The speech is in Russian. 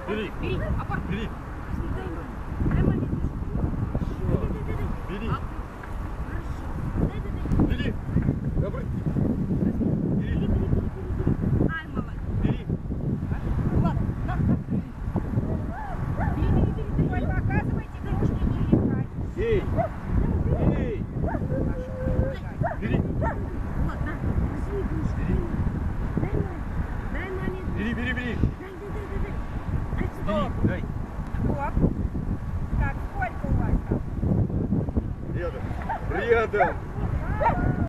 Бери. Бери. Опа. Бери. Дай маме. Дай маме игрушку. Дай. Бери. Хорошо. Дай. Бери. Добрый. Бери. Ай, молодец. Бери. Ладно, на. Бери. Ой, показывайте игрушки, не летать. Эй. Эй. Бери. Вот, на. Возьми игрушку. Дай маме. Дай маме. Бери, бери, бери. Дай сюда. Бери, дай. Стоп. Так, сколько у вас там? Рядом. Рядом.